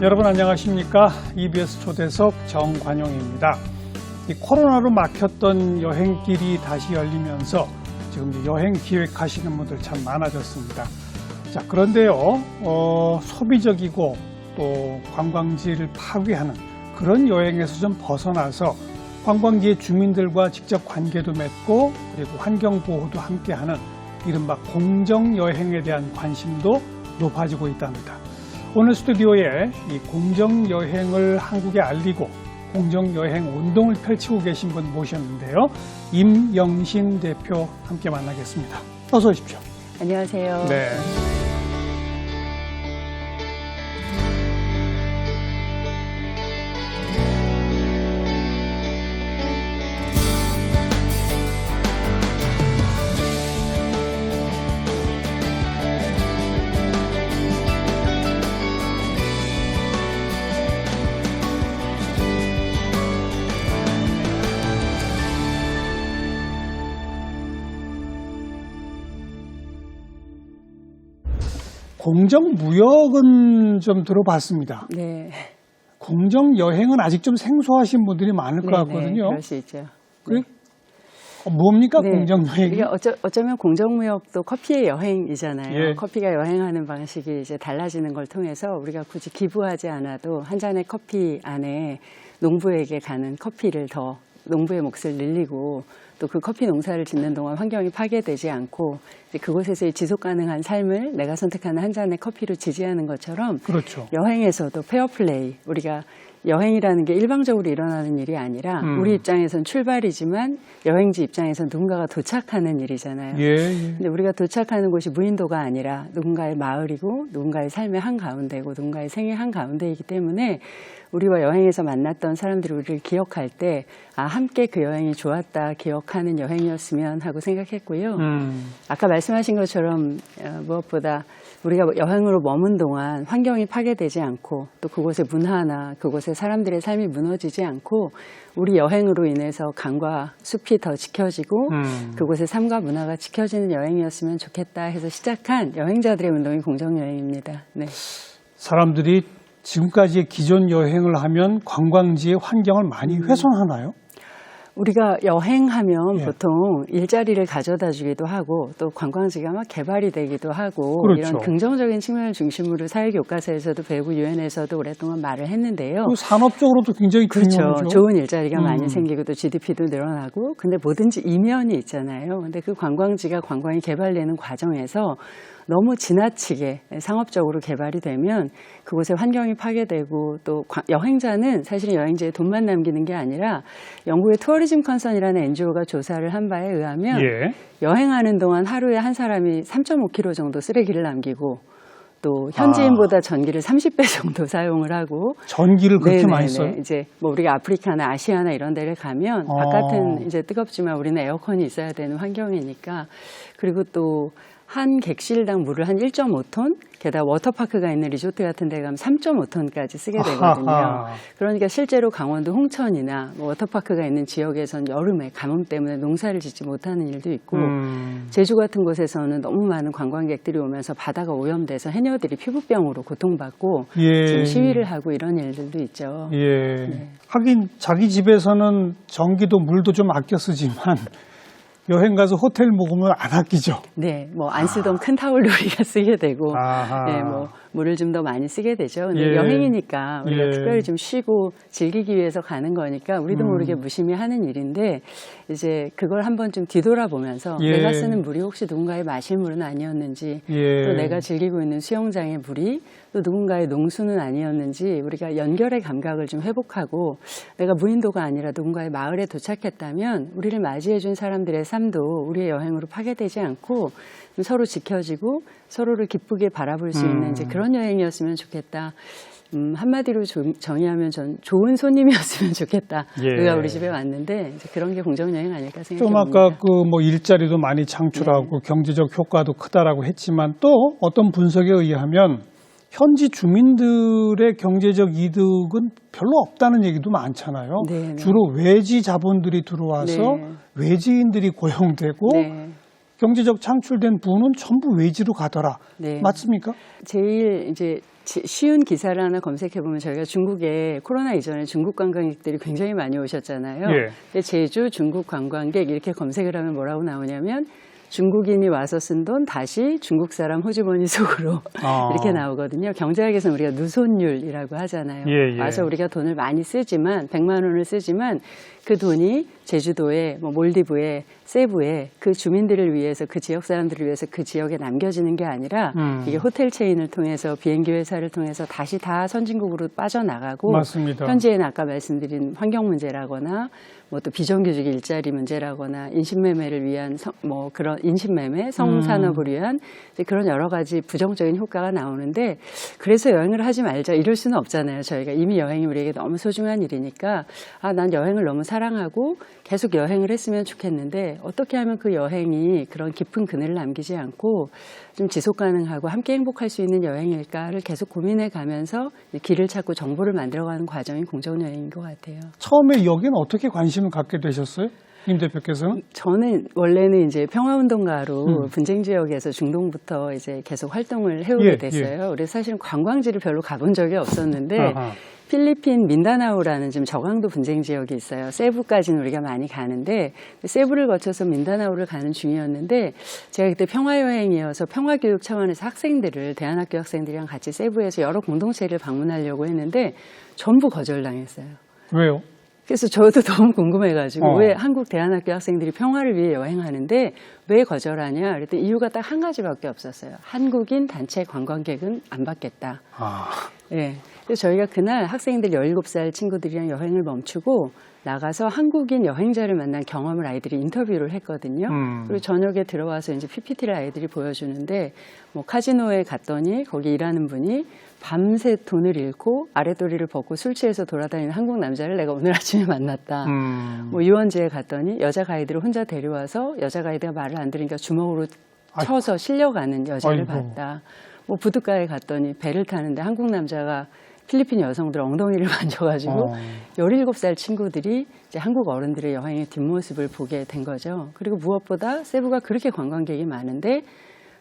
여러분 안녕하십니까? EBS 초대석 정관용입니다. 이 코로나로 막혔던 여행길이 다시 열리면서 지금 여행 기획하시는 분들 참 많아졌습니다. 자, 그런데요, 소비적이고 또 관광지를 파괴하는 그런 여행에서 좀 벗어나서 관광지의 주민들과 직접 관계도 맺고 그리고 환경보호도 함께하는 이른바 공정여행에 대한 관심도 높아지고 있답니다. 오늘 스튜디오에 이 공정여행을 한국에 알리고 공정여행 운동을 펼치고 계신 분 모셨는데요. 임영신 대표 함께 만나겠습니다. 어서 오십시오. 안녕하세요. 네. 공정무역은 좀 들어봤습니다. 네. 공정여행은 아직 좀 생소하신 분들이 많을 것 같거든요. 그럴 수 있죠. 그래? 뭡니까, 네. 공정여행이? 이게 어쩌면 공정무역도 커피의 여행이잖아요. 예. 커피가 여행하는 방식이 이제 달라지는 걸 통해서 우리가 굳이 기부하지 않아도 한 잔의 커피 안에 농부에게 가는 커피를 더 농부의 몫을 늘리고 또 그 커피 농사를 짓는 동안 환경이 파괴되지 않고 이제 그곳에서의 지속 가능한 삶을 내가 선택하는 한 잔의 커피로 지지하는 것처럼 그렇죠. 여행에서도 페어플레이, 우리가 여행이라는 게 일방적으로 일어나는 일이 아니라 우리 입장에선 출발이지만 여행지 입장에선 누군가가 도착하는 일이잖아요. 예. 근데 우리가 도착하는 곳이 무인도가 아니라 누군가의 마을이고 누군가의 삶의 한가운데고 누군가의 생의 한가운데이기 때문에 우리와 여행에서 만났던 사람들이 우리를 기억할 때 함께 그 여행이 좋았다 기억하는 여행이었으면 하고 생각했고요. 아까 말씀하신 것처럼 무엇보다 우리가 여행으로 머문 동안 환경이 파괴되지 않고 또 그곳의 문화나 그곳의 사람들의 삶이 무너지지 않고 우리 여행으로 인해서 강과 숲이 더 지켜지고 그곳의 삶과 문화가 지켜지는 여행이었으면 좋겠다 해서 시작한 여행자들의 운동이 공정여행입니다. 네. 사람들이 지금까지의 기존 여행을 하면 관광지의 환경을 많이 훼손하나요? 우리가 여행하면 예. 보통 일자리를 가져다 주기도 하고 또 관광지가 막 개발이 되기도 하고 그렇죠. 이런 긍정적인 측면을 중심으로 사회교과서에서도 배우고 유엔에서도 오랫동안 말을 했는데요. 산업적으로도 굉장히 그렇죠. 중요하죠. 좋은 일자리가 많이 생기고 또 GDP도 늘어나고 근데 뭐든지 이면이 있잖아요. 근데 그 관광지가 관광이 개발되는 과정에서 너무 지나치게 상업적으로 개발이 되면 그곳의 환경이 파괴되고 또 여행자는 사실은 여행지에 돈만 남기는 게 아니라 영국의 투어리즘 컨선이라는 NGO가 조사를 한 바에 의하면 예. 여행하는 동안 하루에 한 사람이 3.5kg 정도 쓰레기를 남기고 또 현지인보다 전기를 30배 정도 사용을 하고 전기를 그렇게 많이 써요? 이제 뭐 우리가 아프리카나 아시아나 이런 데를 가면 바깥은 이제 뜨겁지만 우리는 에어컨이 있어야 되는 환경이니까 그리고 또 한 객실당 물을 한 1.5톤, 게다가 워터파크가 있는 리조트 같은 데 가면 3.5톤까지 쓰게 되거든요. 아하하. 그러니까 실제로 강원도 홍천이나 뭐 워터파크가 있는 지역에선 여름에 가뭄 때문에 농사를 짓지 못하는 일도 있고 제주 같은 곳에서는 너무 많은 관광객들이 오면서 바다가 오염돼서 해녀들이 피부병으로 고통받고 예. 지금 시위를 하고 이런 일들도 있죠. 예. 네. 하긴 자기 집에서는 전기도 물도 좀 아껴 쓰지만 여행 가서 호텔 묵으면 안 아끼죠. 네, 뭐 안 쓰던 큰 타올로 우리가 쓰게 되고, 아하. 네, 뭐 물을 좀 더 많이 쓰게 되죠. 근데 예. 여행이니까 우리가 예. 특별히 좀 쉬고 즐기기 위해서 가는 거니까 우리도 모르게 무심히 하는 일인데 이제 그걸 한번 좀 뒤돌아보면서 예. 내가 쓰는 물이 혹시 누군가의 마실 물은 아니었는지, 예. 또 내가 즐기고 있는 수영장의 물이 또 누군가의 농수는 아니었는지 우리가 연결의 감각을 좀 회복하고 내가 무인도가 아니라 누군가의 마을에 도착했다면 우리를 맞이해준 사람들의 삶도 우리의 여행으로 파괴되지 않고 서로 지켜지고 서로를 기쁘게 바라볼 수 있는 이제 그런 여행이었으면 좋겠다. 한마디로 정의하면 전 좋은 손님이었으면 좋겠다. 예. 우리가 우리 집에 왔는데 이제 그런 게 공정여행 아닐까 좀 생각해봅니다. 아까 그 뭐 일자리도 많이 창출하고 경제적 효과도 크다라고 했지만 또 어떤 분석에 의하면 현지 주민들의 경제적 이득은 별로 없다는 얘기도 많잖아요. 네. 주로 외지 자본들이 들어와서 네. 외지인들이 고용되고 네. 경제적 창출된 부는 전부 외지로 가더라. 네. 맞습니까? 제일 이제 쉬운 기사를 하나 검색해보면 저희가 중국에 코로나 이전에 중국 관광객들이 굉장히 많이 오셨잖아요. 예. 근데 제주 중국 관광객 이렇게 검색을 하면 뭐라고 나오냐면 중국인이 와서 쓴 돈 다시 중국 사람 호주머니 속으로 이렇게 나오거든요. 경제학에서는 우리가 누손율이라고 하잖아요. 예, 예. 와서 우리가 돈을 많이 쓰지만 100만 원을 쓰지만 그 돈이 제주도에 뭐 몰디브에 세부에 그 주민들을 위해서 그 지역 사람들을 위해서 그 지역에 남겨지는 게 아니라 이게 호텔 체인을 통해서 비행기 회사를 통해서 다시 다 선진국으로 빠져나가고 맞습니다. 현재는 아까 말씀드린 환경 문제라거나 뭐 또 비정규직 일자리 문제라거나 인신매매를 위한 뭐 그런 인신매매 성산업을 위한 그런 여러 가지 부정적인 효과가 나오는데 그래서 여행을 하지 말자 이럴 수는 없잖아요. 저희가 이미 여행이 우리에게 너무 소중한 일이니까 난 여행을 너무 사랑하고 계속 여행을 했으면 좋겠는데 어떻게 하면 그 여행이 그런 깊은 그늘을 남기지 않고 좀 지속 가능하고 함께 행복할 수 있는 여행일까를 계속 고민해 가면서 길을 찾고 정보를 만들어가는 과정이 공정여행인 것 같아요. 처음에 여기는 어떻게 관심을 갖게 되셨어요? 임 대표께서는? 저는 원래는 이제 평화운동가로 분쟁 지역에서 중동부터 이제 계속 활동을 해오게 됐어요. 그래서 사실은 관광지를 별로 가본 적이 없었는데 아하. 필리핀 민다나오라는 지금 저강도 분쟁 지역이 있어요. 세부까지는 우리가 많이 가는데 세부를 거쳐서 민다나오를 가는 중이었는데 제가 그때 평화여행이어서 평화교육 차원에서 학생들을 대안학교 학생들이랑 같이 세부에서 여러 공동체를 방문하려고 했는데 전부 거절당했어요. 왜요? 그래서 저도 너무 궁금해가지고 왜 한국 대안학교 학생들이 평화를 위해 여행하는데 왜 거절하냐 그랬더니 이유가 딱 한 가지밖에 없었어요. 한국인 단체 관광객은 안 받겠다. 네. 그래서 저희가 그날 학생들 17살 친구들이랑 여행을 멈추고 나가서 한국인 여행자를 만난 경험을 아이들이 인터뷰를 했거든요. 그리고 저녁에 들어와서 이제 PPT를 아이들이 보여주는데 뭐 카지노에 갔더니 거기 일하는 분이 밤새 돈을 잃고 아랫도리를 벗고 술 취해서 돌아다니는 한국 남자를 내가 오늘 아침에 만났다. 뭐 유원지에 갔더니 여자 가이드를 혼자 데려와서 여자 가이드가 말을 안 들으니까 주먹으로 쳐서 실려가는 여자를 봤다. 뭐 부둣가에 갔더니 배를 타는데 한국 남자가 필리핀 여성들 엉덩이를 만져가지고 17살 친구들이 이제 한국 어른들의 여행의 뒷모습을 보게 된 거죠. 그리고 무엇보다 세부가 그렇게 관광객이 많은데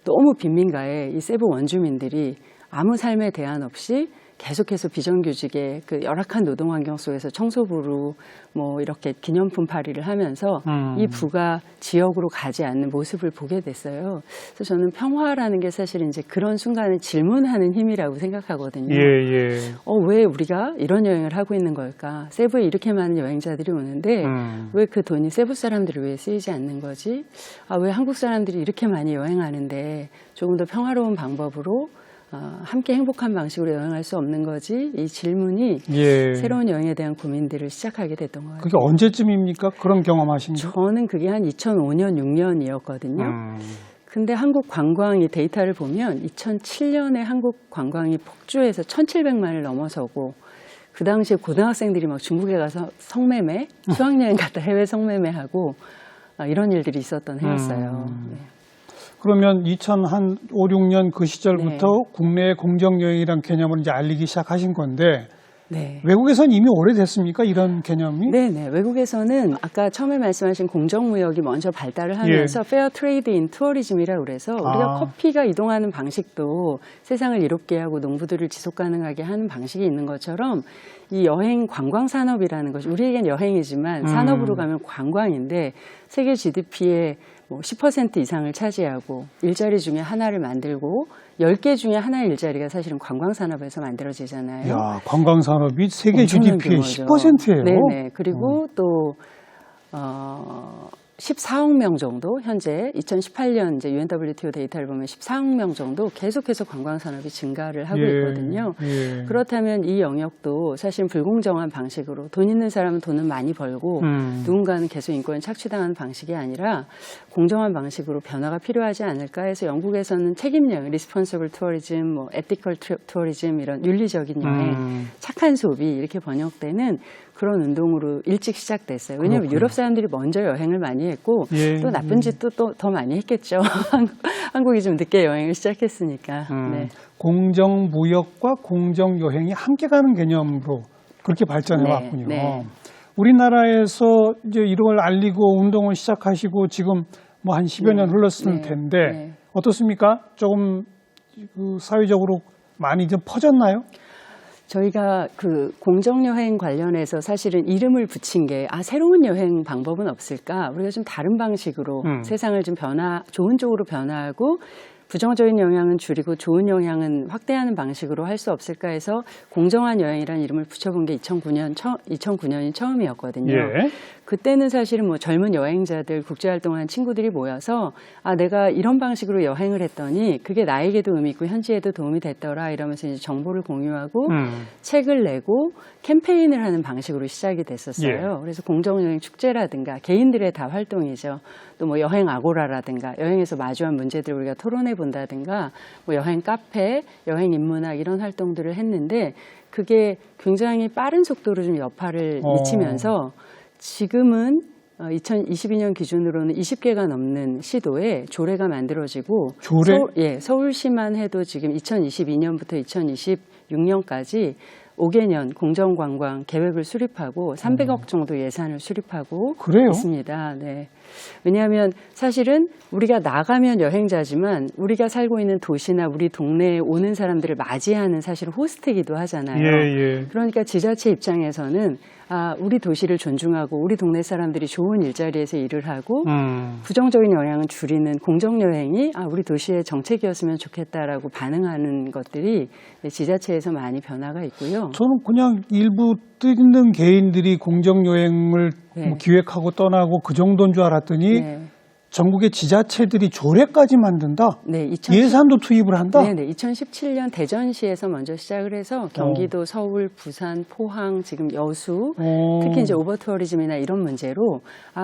너무 빈민가에 이 세부 원주민들이 아무 삶에 대안 없이 계속해서 비정규직의 그 열악한 노동 환경 속에서 청소부로 뭐 이렇게 기념품 팔이를 하면서 이 부가 지역으로 가지 않는 모습을 보게 됐어요. 그래서 저는 평화라는 게 사실 이제 그런 순간에 질문하는 힘이라고 생각하거든요. 왜 우리가 이런 여행을 하고 있는 걸까? 세부에 이렇게 많은 여행자들이 오는데 왜 그 돈이 세부 사람들을 위해 쓰이지 않는 거지? 왜 한국 사람들이 이렇게 많이 여행하는데 조금 더 평화로운 방법으로 함께 행복한 방식으로 여행할 수 없는 거지? 이 질문이 새로운 여행에 대한 고민들을 시작하게 됐던 것 같아요. 그게 언제쯤입니까? 그런 경험하신 게? 저는 그게 한 2005년, 6년이었거든요. 근데 한국 관광이 데이터를 보면 2007년에 한국 관광이 폭주해서 1,700만을 넘어서고 그 당시에 고등학생들이 막 중국에 가서 성매매, 수학여행 갔다 해외 성매매하고 이런 일들이 있었던 해였어요. 네. 그러면 2005, 6년 그 시절부터 국내 공정여행이란 개념을 이제 알리기 시작하신 건데 외국에서는 이미 오래됐습니까? 이런 개념이? 네네. 외국에서는 아까 처음에 말씀하신 공정무역이 먼저 발달을 하면서 페어 트레이드 인 투어리즘이라고 그래서 우리가 커피가 이동하는 방식도 세상을 이롭게 하고 농부들을 지속 가능하게 하는 방식이 있는 것처럼 이 여행 관광 산업이라는 것이 우리에겐 여행이지만 산업으로 가면 관광인데 세계 GDP의 뭐 10% 이상을 차지하고 일자리 중에 하나를 만들고 10개 중에 하나의 일자리가 사실은 관광산업에서 만들어지잖아요. 야, 관광산업이 세계 GDP의 10%예요? 네네. 그리고 또 14억 명 정도 현재 2018년 이제 UNWTO 데이터를 보면 14억 명 정도 계속해서 관광 산업이 증가를 하고 있거든요. 그렇다면 이 영역도 사실 불공정한 방식으로 돈 있는 사람은 돈은 많이 벌고 누군가는 계속 인권을 착취당하는 방식이 아니라 공정한 방식으로 변화가 필요하지 않을까 해서 영국에서는 책임 여행, 리스폰서블 투어리즘, 뭐 에티컬 투어리즘 이런 윤리적인 여행, 착한 소비 이렇게 번역되는 그런 운동으로 일찍 시작됐어요. 왜냐하면 그렇군요. 유럽 사람들이 먼저 여행을 많이 했고 또 나쁜 짓도 또 더 많이 했겠죠. 한국이 좀 늦게 여행을 시작했으니까. 네. 공정무역과 공정여행이 함께 가는 개념으로 그렇게 발전해 왔군요. 우리나라에서 이제 이런 걸 알리고 운동을 시작하시고 지금 뭐 한 10여 년 흘렀을 텐데 어떻습니까? 조금 그 사회적으로 많이 좀 퍼졌나요? 저희가 그 공정여행 관련해서 사실은 이름을 붙인 게 새로운 여행 방법은 없을까? 우리가 좀 다른 방식으로 세상을 좀 좋은 쪽으로 변화하고 부정적인 영향은 줄이고 좋은 영향은 확대하는 방식으로 할 수 없을까 해서 공정한 여행이라는 이름을 붙여본 게 2009년이 처음이었거든요. 예. 그때는 사실은 뭐 젊은 여행자들, 국제활동하는 친구들이 모여서 내가 이런 방식으로 여행을 했더니 그게 나에게도 의미 있고 현지에도 도움이 됐더라 이러면서 이제 정보를 공유하고 책을 내고 캠페인을 하는 방식으로 시작이 됐었어요. 예. 그래서 공정여행 축제라든가 개인들의 다 활동이죠. 또 뭐 여행 아고라라든가 여행에서 마주한 문제들을 우리가 토론해 본다든가 뭐 여행 카페, 여행 인문학 이런 활동들을 했는데 그게 굉장히 빠른 속도로 좀 여파를 미치면서 지금은 2022년 기준으로는 20개가 넘는 시도에 조례가 만들어지고 조례? 서울시만 해도 지금 2022년부터 2026년까지 5개년 공정관광 계획을 수립하고 300억 정도 예산을 수립하고 그래요? 있습니다. 네. 왜냐하면 사실은 우리가 나가면 여행자지만 우리가 살고 있는 도시나 우리 동네에 오는 사람들을 맞이하는 사실 호스트이기도 하잖아요. 예. 그러니까 지자체 입장에서는 우리 도시를 존중하고 우리 동네 사람들이 좋은 일자리에서 일을 하고 부정적인 영향을 줄이는 공정여행이 우리 도시의 정책이었으면 좋겠다라고 반응하는 것들이 지자체에서 많이 변화가 있고요. 저는 그냥 일부 뜻있는 개인들이 공정여행을 뭐 기획하고 떠나고 그 정도인 줄 알았더니 전국의 지자체들이 조례까지 만든다? 네, 예산도 투입을 한다? 네, 2017년 대전시에서 먼저 시작을 해서 경기도, 서울, 부산, 포항, 지금 여수, 특히 이제 오버투어리즘이나 이런 문제로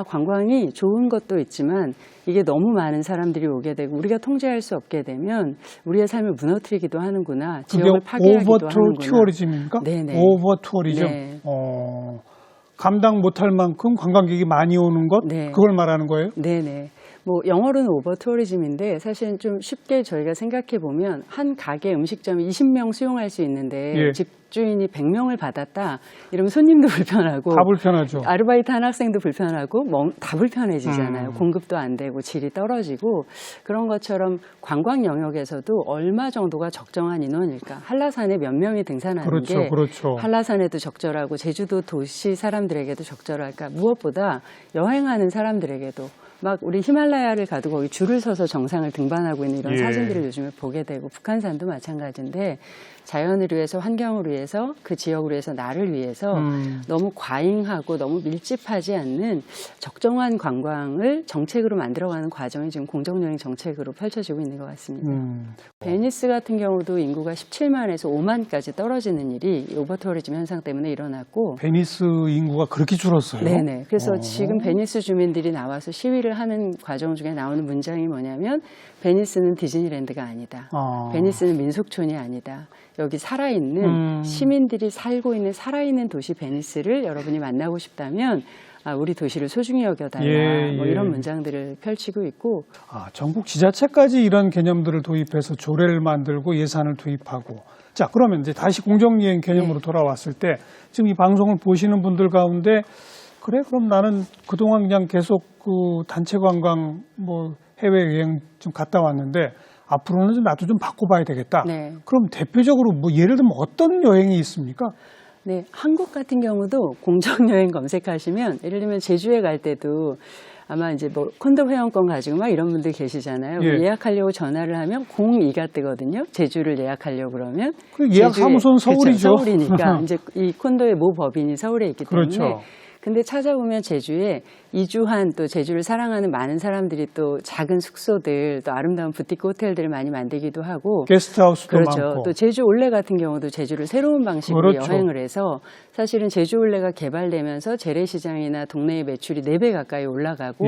관광이 좋은 것도 있지만 이게 너무 많은 사람들이 오게 되고 우리가 통제할 수 없게 되면 우리의 삶을 무너뜨리기도 하는구나. 지역을 파괴하기도 하는구나. 오버투어리즘입니까? 네네. 오버투어리즘. 네. 감당 못할 만큼 관광객이 많이 오는 것? 그걸 말하는 거예요? 네네. 뭐 영어로는 오버 투어리즘인데 사실은 좀 쉽게 저희가 생각해 보면 한 가게 음식점이 20명 수용할 수 있는데 집주인이 100명을 받았다 이러면 손님도 불편하고 다 불편하죠. 아르바이트 한 학생도 불편하고 다 불편해지잖아요. 공급도 안 되고 질이 떨어지고 그런 것처럼 관광 영역에서도 얼마 정도가 적정한 인원일까? 한라산에 몇 명이 등산하는 게 한라산에도 적절하고 제주도 도시 사람들에게도 적절할까? 무엇보다 여행하는 사람들에게도 막 우리 히말라야를 가도 거기 줄을 서서 정상을 등반하고 있는 이런 사진들을 요즘에 보게 되고 북한산도 마찬가지인데 자연을 위해서 환경을 위해서 그 지역을 위해서 나를 위해서 너무 과잉하고 너무 밀집하지 않는 적정한 관광을 정책으로 만들어가는 과정이 지금 공정여행 정책으로 펼쳐지고 있는 것 같습니다. 베니스 같은 경우도 인구가 17만에서 5만까지 떨어지는 일이 오버투어리즘 현상 때문에 일어났고 베니스 인구가 그렇게 줄었어요? 네네. 그래서 지금 베니스 주민들이 나와서 시위를 하는 과정 중에 나오는 문장이 뭐냐면 베니스는 디즈니랜드가 아니다. 베니스는 민속촌이 아니다. 여기 살아있는 시민들이 살고 있는 살아있는 도시 베니스를 여러분이 만나고 싶다면 우리 도시를 소중히 여겨달라. 뭐 이런 문장들을 펼치고 있고. 전국 지자체까지 이런 개념들을 도입해서 조례를 만들고 예산을 투입하고. 자, 그러면 이제 다시 공정여행 개념으로 돌아왔을 때 지금 이 방송을 보시는 분들 가운데 그래, 그럼 나는 그동안 그냥 계속 그 단체 관광 뭐 해외여행 좀 갔다 왔는데 앞으로는 좀 나도 좀 바꿔봐야 되겠다. 그럼 대표적으로 뭐 예를 들면 어떤 여행이 있습니까? 네, 한국 같은 경우도 공정여행 검색하시면 예를 들면 제주에 갈 때도 아마 이제 뭐 콘도 회원권 가지고 막 이런 분들 계시잖아요. 예약하려고 전화를 하면 02가 뜨거든요. 제주를 예약하려고 그러면. 그 예약 사무소는 서울이죠. 그렇죠, 서울이니까 이제 이 콘도의 모 법인이 서울에 있기 때문에. 근데 찾아보면 제주에 이주한 또 제주를 사랑하는 많은 사람들이 또 작은 숙소들 또 아름다운 부티크 호텔들을 많이 만들기도 하고 게스트하우스도 많고 또 제주 올레 같은 경우도 제주를 새로운 방식으로 여행을 해서 사실은 제주 올레가 개발되면서 재래시장이나 동네의 매출이 4배 가까이 올라가고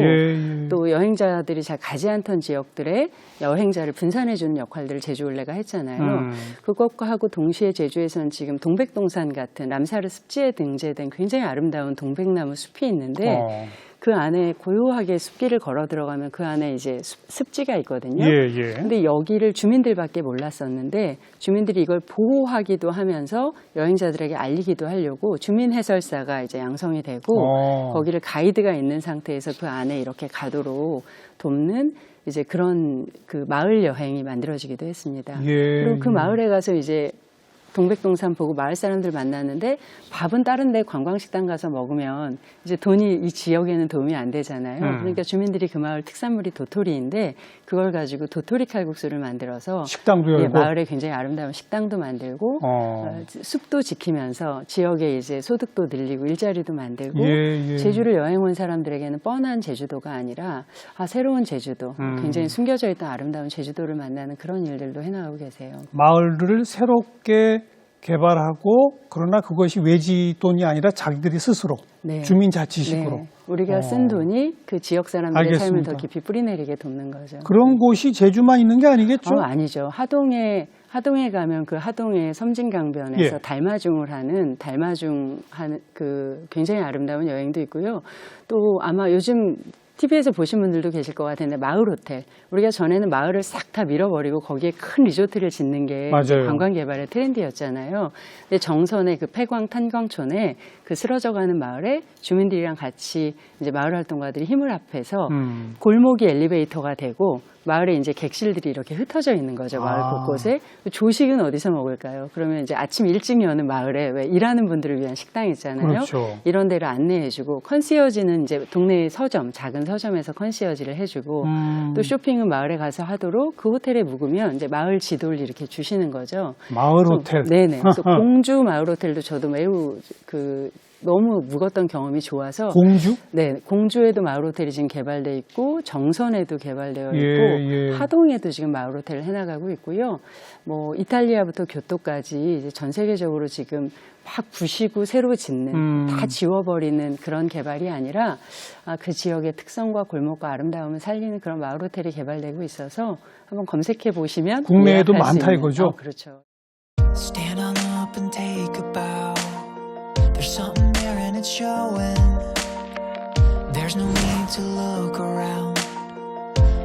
또 여행자들이 잘 가지 않던 지역들의 여행자를 분산해주는 역할들을 제주 올레가 했잖아요. 그것과 하고 동시에 제주에서는 지금 동백동산 같은 람사르 습지에 등재된 굉장히 아름다운 동백나무 숲이 있는데 그 안에 고요하게 숲길을 걸어 들어가면 그 안에 이제 습지가 있거든요. 예, 예. 근데 여기를 주민들밖에 몰랐었는데 주민들이 이걸 보호하기도 하면서 여행자들에게 알리기도 하려고 주민 해설사가 이제 양성이 되고 거기를 가이드가 있는 상태에서 그 안에 이렇게 가도록 돕는 이제 그런 그 마을 여행이 만들어지기도 했습니다. 예, 그리고 그 마을에 가서 이제 동백동산 보고 마을 사람들 만났는데 밥은 다른 데 관광식당 가서 먹으면 이제 돈이 이 지역에는 도움이 안 되잖아요. 그러니까 주민들이 그 마을 특산물이 도토리인데 그걸 가지고 도토리 칼국수를 만들어서 식당도 열고. 예, 마을에 굉장히 아름다운 식당도 만들고 숲도 지키면서 지역에 이제 소득도 늘리고 일자리도 만들고 예, 예. 제주를 여행 온 사람들에게는 뻔한 제주도가 아니라 새로운 제주도, 굉장히 숨겨져 있던 아름다운 제주도를 만나는 그런 일들도 해나가고 계세요. 마을을 새롭게 개발하고 그러나 그것이 외지 돈이 아니라 자기들이 스스로 네. 주민자치식으로 네. 우리가 쓴 돈이 그 지역 사람들의 알겠습니다. 삶을 더 깊이 뿌리내리게 돕는 거죠. 그런 곳이 제주만 있는 게 아니겠죠? 아니죠. 하동에 가면 그 하동의 섬진강변에서 예. 달마중을 하는 그 굉장히 아름다운 여행도 있고요. 또 아마 요즘 TV에서 보신 분들도 계실 것 같은데 마을 호텔. 우리가 전에는 마을을 싹 다 밀어버리고 거기에 큰 리조트를 짓는 게 맞아요. 관광 개발의 트렌드였잖아요. 근데 정선의 그 폐광 탄광촌에 그 쓰러져가는 마을에 주민들이랑 같이 이제 마을 활동가들이 힘을 합해서 골목이 엘리베이터가 되고 마을에 이제 객실들이 이렇게 흩어져 있는 거죠. 마을 곳곳에. 조식은 어디서 먹을까요? 그러면 이제 아침 일찍 여는 마을에 왜 일하는 분들을 위한 식당 있잖아요. 그렇죠. 이런 데를 안내해주고 컨시어지는 이제 동네 서점, 작은 서점에서 컨시어지를 해주고 또 쇼핑은 마을에 가서 하도록 그 호텔에 묵으면 이제 마을 지도를 이렇게 주시는 거죠. 마을 호텔. 네네. 그래서 공주 마을 호텔도 저도 매우 너무 묵었던 경험이 좋아서 공주? 네, 공주에도 마을 호텔이 지금 개발돼 있고 정선에도 개발되어 있고 예. 하동에도 지금 마을 호텔을 해나가고 있고요. 뭐 이탈리아부터 교토까지 이제 전 세계적으로 지금 막 부시고 새로 짓는 다 지워버리는 그런 개발이 아니라 그 지역의 특성과 골목과 아름다움을 살리는 그런 마을 호텔이 개발되고 있어서 한번 검색해 보시면 국내에도 예약할 수 많다 있는, 이거죠? 그렇죠. Stand on up and take a bow. There's something there and it's showing. There's no need to look around.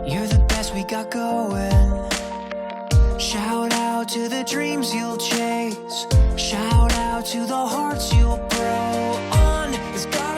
You're the best we got going. Shout out to the dreams you'll chase. Shout out to the hearts you'll grow on. It's got